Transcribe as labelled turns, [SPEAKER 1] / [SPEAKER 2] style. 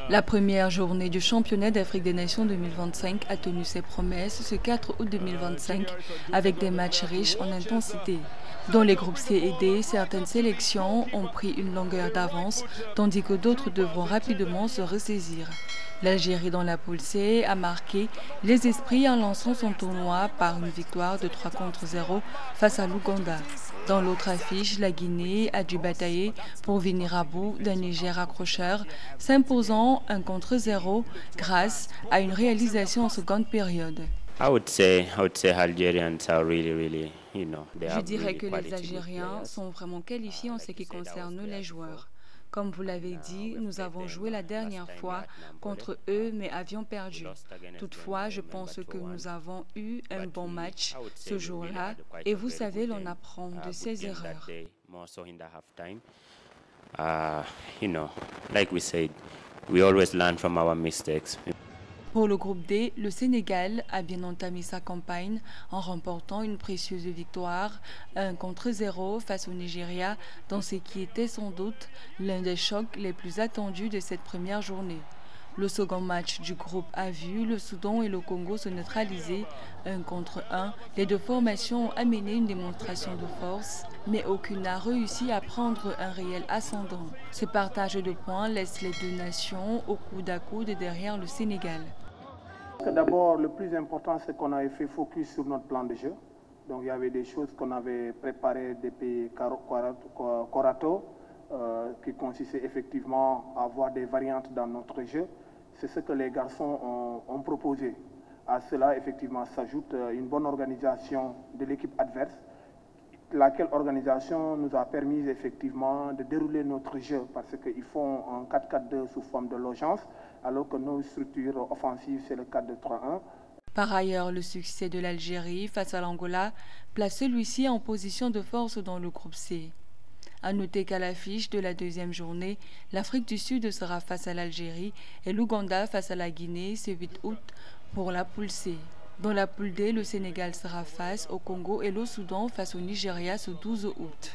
[SPEAKER 1] La première journée du championnat d'Afrique des Nations 2025 a tenu ses promesses ce 4 août 2025 avec des matchs riches en intensité. Dans les groupes C et D, certaines sélections ont pris une longueur d'avance, tandis que d'autres devront rapidement se ressaisir. L'Algérie dans la poule C a marqué les esprits en lançant son tournoi par une victoire de 3-0 face à l'Ouganda. Dans l'autre affiche, la Guinée a dû batailler pour venir à bout d'un Niger accrocheur, s'imposant 1-0 grâce à une réalisation en seconde période. Je dirais que les Algériens sont vraiment qualifiés en ce qui concerne les joueurs. Comme vous l'avez dit, nous avons joué la dernière fois contre eux, mais avions perdu. Toutefois, je pense que nous avons eu un bon match ce jour-là. Et vous savez, l'on apprend de ses erreurs. Pour le groupe D, le Sénégal a bien entamé sa campagne en remportant une précieuse victoire 1-0 face au Nigeria dans ce qui était sans doute l'un des chocs les plus attendus de cette première journée. Le second match du groupe a vu le Soudan et le Congo se neutraliser 1-1. Les deux formations ont amené une démonstration de force, mais aucune n'a réussi à prendre un réel ascendant. Ce partage de points laisse les deux nations au coude à coude derrière le Sénégal.
[SPEAKER 2] D'abord, le plus important, c'est qu'on avait fait focus sur notre plan de jeu. Donc, il y avait des choses qu'on avait préparées depuis Korato, qui consistaient effectivement à avoir des variantes dans notre jeu. C'est ce que les garçons ont proposé. À cela, effectivement, s'ajoute une bonne organisation de l'équipe adverse, laquelle organisation nous a permis effectivement de dérouler notre jeu parce qu'ils font un 4-4-2 sous forme de logeance, alors que nos structures offensives, c'est le 4-2-3-1.
[SPEAKER 1] Par ailleurs, le succès de l'Algérie face à l'Angola place celui-ci en position de force dans le groupe C. À noter qu'à l'affiche de la deuxième journée, l'Afrique du Sud sera face à l'Algérie et l'Ouganda face à la Guinée ce 8 août pour la poule C. Dans la poule D, le Sénégal sera face au Congo et le Soudan face au Nigeria ce 12 août.